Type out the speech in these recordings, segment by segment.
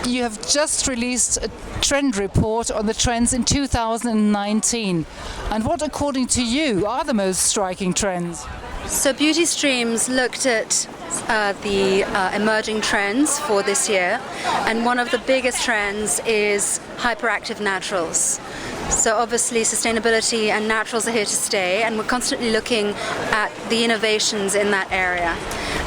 you have just released a trend report on the trends in 2019. And what, according to you, are the most striking trends? So Beautystreams looked at the emerging trends for this year, and one of the biggest trends is Hyperactive Naturals. So obviously sustainability and naturals are here to stay, and we're constantly looking at the innovations in that area.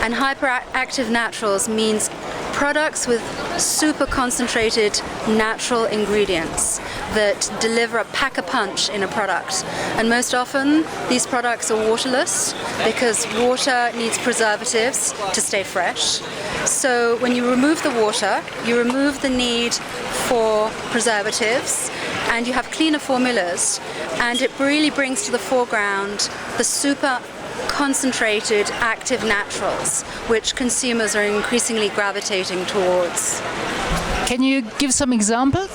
And Hyperactive Naturals means products with super concentrated natural ingredients that deliver a pack-a-punch in a product. And most often these products are waterless because water needs preservatives to stay fresh. So when you remove the water, you remove the need for preservatives, and you have cleaner formulas, and it really brings to the foreground the super concentrated active naturals, which consumers are increasingly gravitating towards. Can you give some examples?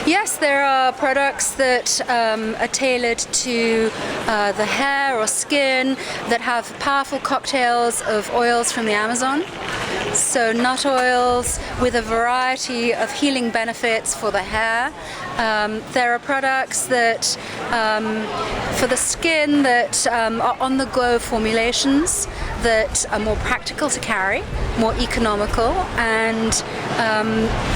Yes, there are products that are tailored to the hair or skin that have powerful cocktails of oils from the Amazon. So nut oils with a variety of healing benefits for the hair. There are products that for the skin that are on-the-go formulations that are more practical to carry, more economical, and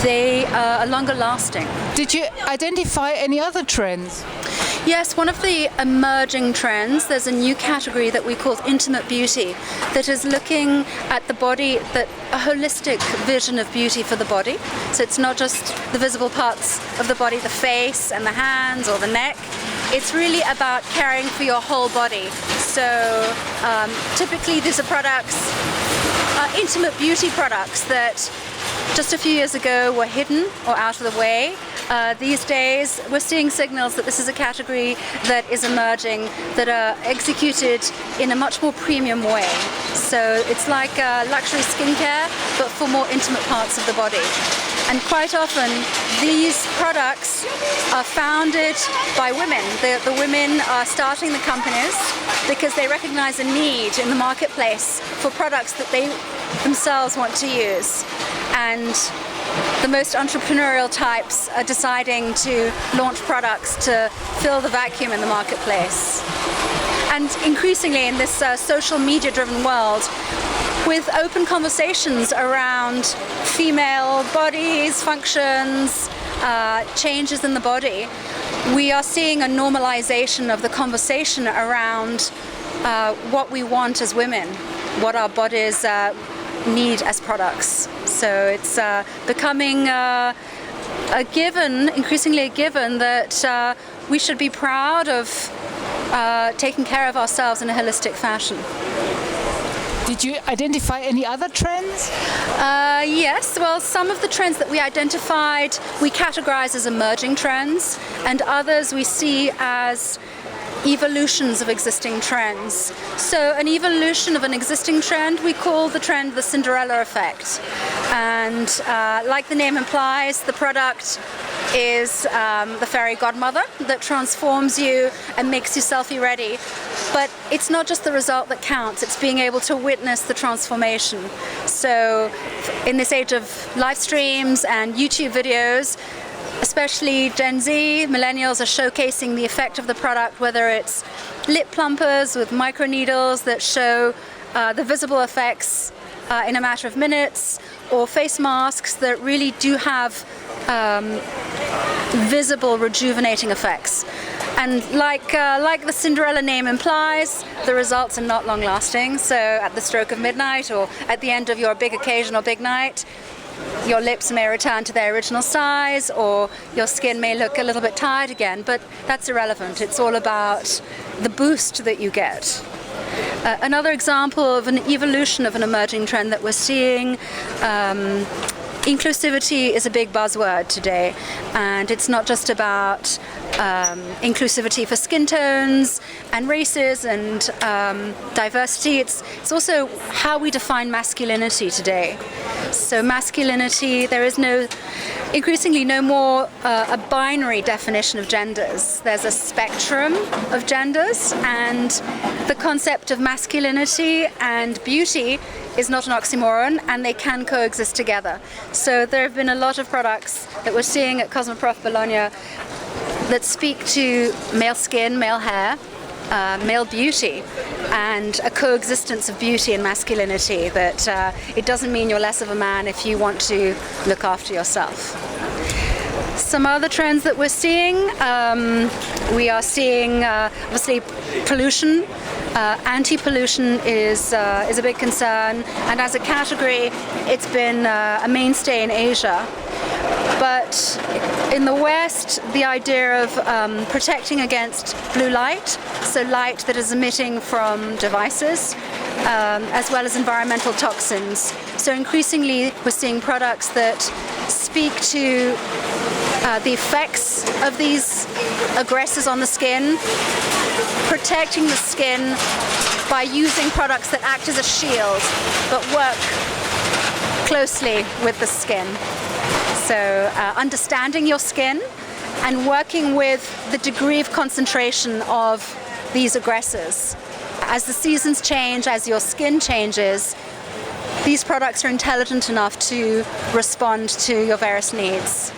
they are longer lasting. Did you identify any other trends? Yes, one of the emerging trends, there's a new category that we call intimate beauty that is looking at the body, a holistic vision of beauty for the body. So it's not just the visible parts of the body, the face and the hands or the neck. It's really about caring for your whole body. So typically these are products, intimate beauty products that just a few years ago were hidden or out of the way. These days we're seeing signals that this is a category that is emerging, that are executed in a much more premium way. So it's like luxury skincare, but for more intimate parts of the body. And quite often these products are founded by women. The women are starting the companies because they recognize a need in the marketplace for products that they themselves want to use. And the most entrepreneurial types are deciding to launch products to fill the vacuum in the marketplace. And increasingly in this social media driven world, with open conversations around female bodies, functions, changes in the body, we are seeing a normalization of the conversation around what we want as women, what our bodies need as products. So it's becoming a given, increasingly a given, that we should be proud of taking care of ourselves in a holistic fashion. Did you identify any other trends? Yes, well, some of the trends that we identified we categorize as emerging trends, and others we see as evolutions of existing trends. So an evolution of an existing trend, we call the trend the Cinderella effect. And like the name implies, the product is the fairy godmother that transforms you and makes you selfie ready. But it's not just the result that counts, it's being able to witness the transformation. So in this age of live streams and YouTube videos, especially Gen Z, millennials are showcasing the effect of the product, whether it's lip plumpers with microneedles that show the visible effects in a matter of minutes, or face masks that really do have visible rejuvenating effects. And like the Cinderella name implies, the results are not long lasting. So at the stroke of midnight or at the end of your big occasion or big night, your lips may return to their original size, or your skin may look a little bit tired again, but that's irrelevant. It's all about the boost that you get. Another example of an evolution of an emerging trend that we're seeing, inclusivity is a big buzzword today, and it's not just about inclusivity for skin tones and races and diversity. It's also how we define masculinity today. So masculinity, there is increasingly no more a binary definition of genders. There's a spectrum of genders, and the concept of masculinity and beauty is not an oxymoron, and they can coexist together. So there have been a lot of products that we're seeing at Cosmoprof Bologna that speak to male skin, male hair, male beauty, and a coexistence of beauty and masculinity, that it doesn't mean you're less of a man if you want to look after yourself. Some other trends that we're seeing, we are seeing obviously pollution. Anti-pollution is a big concern, and as a category it's been a mainstay in Asia. But in the West, the idea of protecting against blue light, so light that is emitting from devices, as well as environmental toxins. So increasingly we're seeing products that speak to the effects of these aggressors on the skin, protecting the skin by using products that act as a shield but work closely with the skin. So understanding your skin and working with the degree of concentration of these aggressors. As the seasons change, as your skin changes, these products are intelligent enough to respond to your various needs.